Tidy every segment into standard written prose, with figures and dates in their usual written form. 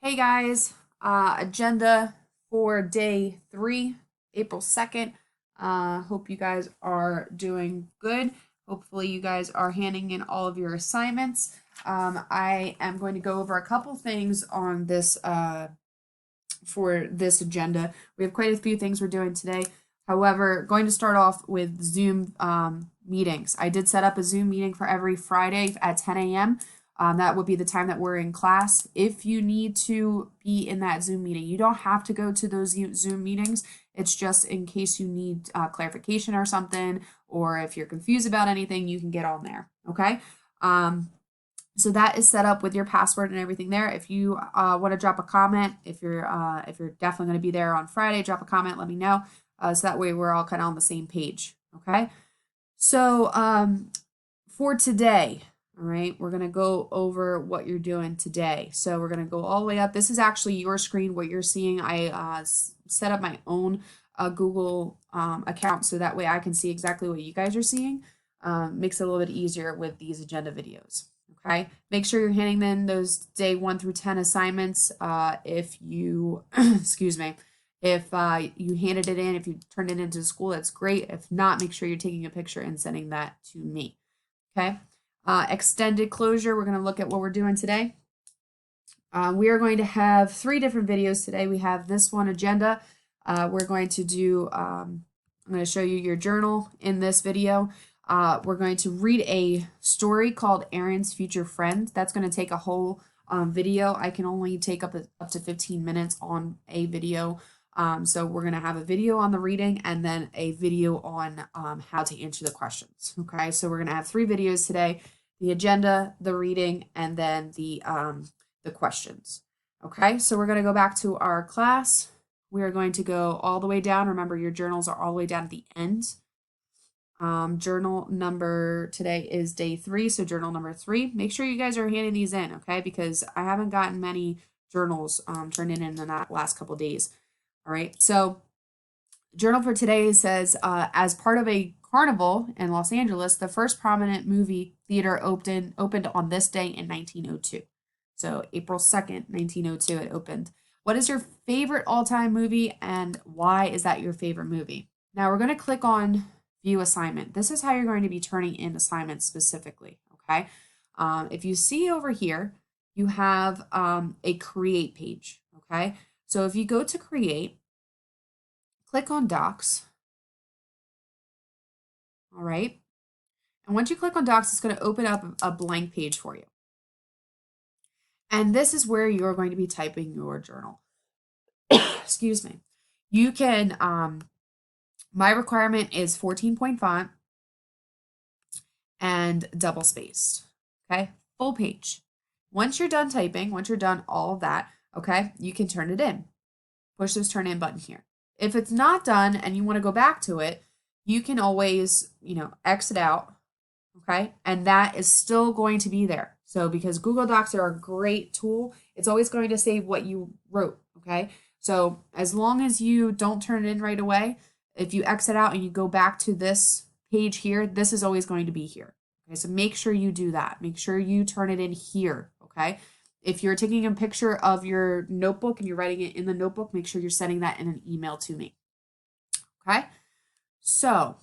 Hey guys, agenda for day 3, April 2nd. Hope you guys are doing good. Hopefully, you guys are handing in all of your assignments. I am going to go over a couple things on this for this agenda. We have quite a few things we're doing today. However, going to start off with Zoom meetings. I did set up a Zoom meeting for every Friday at 10 a.m. That would be the time that we're in class. If you need to be in that Zoom meeting, you don't have to go to those Zoom meetings. It's just in case you need clarification or something, or if you're confused about anything, you can get on there. Okay. So that is set up with your password and everything there. If you want to drop a comment, if you're definitely going to be there on Friday, drop a comment. Let me know. So that way we're all kind of on the same page. Okay. So for today, all right, we're going to go over what you're doing today. So we're going to go all the way up. This is actually your screen, what you're seeing. I set up my own Google account so that way I can see exactly what you guys are seeing. Makes it a little bit easier with these agenda videos. Okay, make sure you're handing in those day 1 through 10 assignments. If you, excuse me, if you handed it in, if you turned it into school, that's great. If not, make sure you're taking a picture and sending that to me. Okay. Extended closure, we're going to look at what we're doing today. We are going to have 3 different videos today. We have this one agenda. We're going to do, I'm going to show you your journal in this video. We're going to read a story called Aaron's Future Friend. That's going to take a whole video. I can only take up to 15 minutes on a video. So we're going to have a video on the reading and then a video on how to answer the questions. Okay, so we're going to have 3 videos today: the agenda, the reading, and then the questions. Okay, so we're going to go back to our class. We are going to go all the way down. Remember, your journals are all the way down at the end. Journal number today is day 3, so journal number 3. Make sure you guys are handing these in, okay? Because I haven't gotten many journals turned in the last couple days. All right, so journal for today says, as part of a carnival in Los Angeles, the first prominent movie theater opened on this day in 1902. So April 2nd, 1902, it opened. What is your favorite all-time movie and why is that your favorite movie? Now we're going to click on view assignment. This is how you're going to be turning in assignments specifically, okay? If you see over here, you have a create page, okay? So if you go to create, click on docs, all right? And once you click on docs, it's going to open up a blank page for you. And this is where you're going to be typing your journal. Excuse me. You can, my requirement is 14-point font and double spaced, okay? Full page. Once you're done typing, once you're done all of that, okay, you can turn it in. Push this turn in button here. If it's not done and you want to go back to it, you can always, exit out, okay? And that is still going to be there. So because Google Docs are a great tool, it's always going to save what you wrote, okay? So as long as you don't turn it in right away, if you exit out and you go back to this page here, this is always going to be here. Okay, so make sure you do that. Make sure you turn it in here, okay? If you're taking a picture of your notebook and you're writing it in the notebook, make sure you're sending that in an email to me, okay? So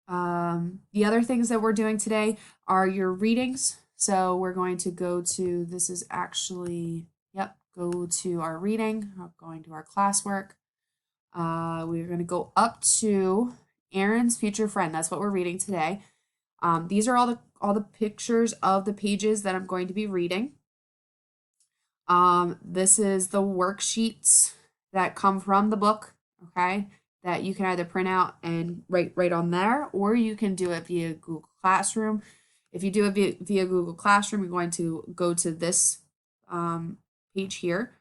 the other things that we're doing today are your readings. So we're going to go to, this is actually, yep, go to our reading, going to our classwork. We're going to go up to Aaron's Future Friend. That's what we're reading today. These are all the pictures of the pages that I'm going to be reading. This is the worksheets that come from the book, okay, that you can either print out and write right on there, or you can do it via Google Classroom. If you do it via Google Classroom, you're going to go to this page here,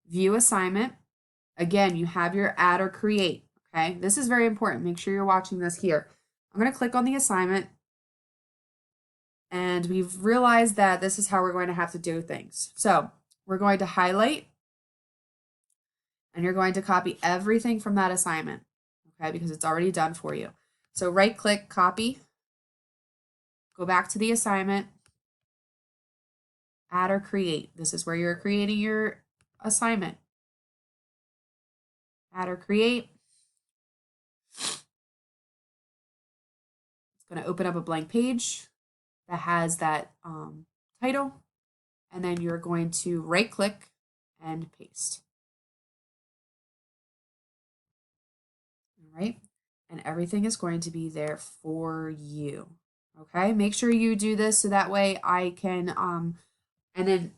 view assignment. Again, you have your add or create, okay? This is very important. Make sure you're watching this here. I'm going to click on the assignment, and we've realized that this is how we're going to have to do things. So we're going to highlight, and you're going to copy everything from that assignment, okay, because it's already done for you. So right click, copy, go back to the assignment, add or create. This is where you're creating your assignment. Add or create. It's going to open up a blank page that has that title, and then you're going to right click and paste. All right, and everything is going to be there for you. Okay, make sure you do this so that way I can, and then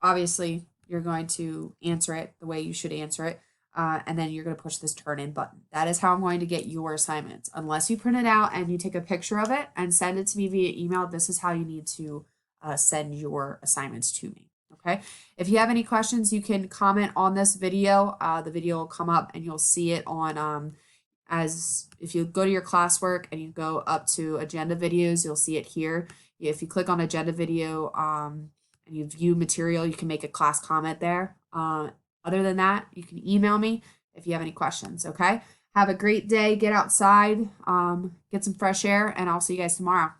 obviously you're going to answer it the way you should answer it. And then you're going to push this turn in button. That is how I'm going to get your assignments. Unless you print it out and you take a picture of it and send it to me via email, this is how you need to send your assignments to me. Okay. If you have any questions, you can comment on this video. The video will come up and you'll see it on, as if you go to your classwork and you go up to agenda videos, you'll see it here. If you click on agenda video, and you view material, you can make a class comment there. Other than that, you can email me if you have any questions, okay? Have a great day. Get outside, get some fresh air, and I'll see you guys tomorrow.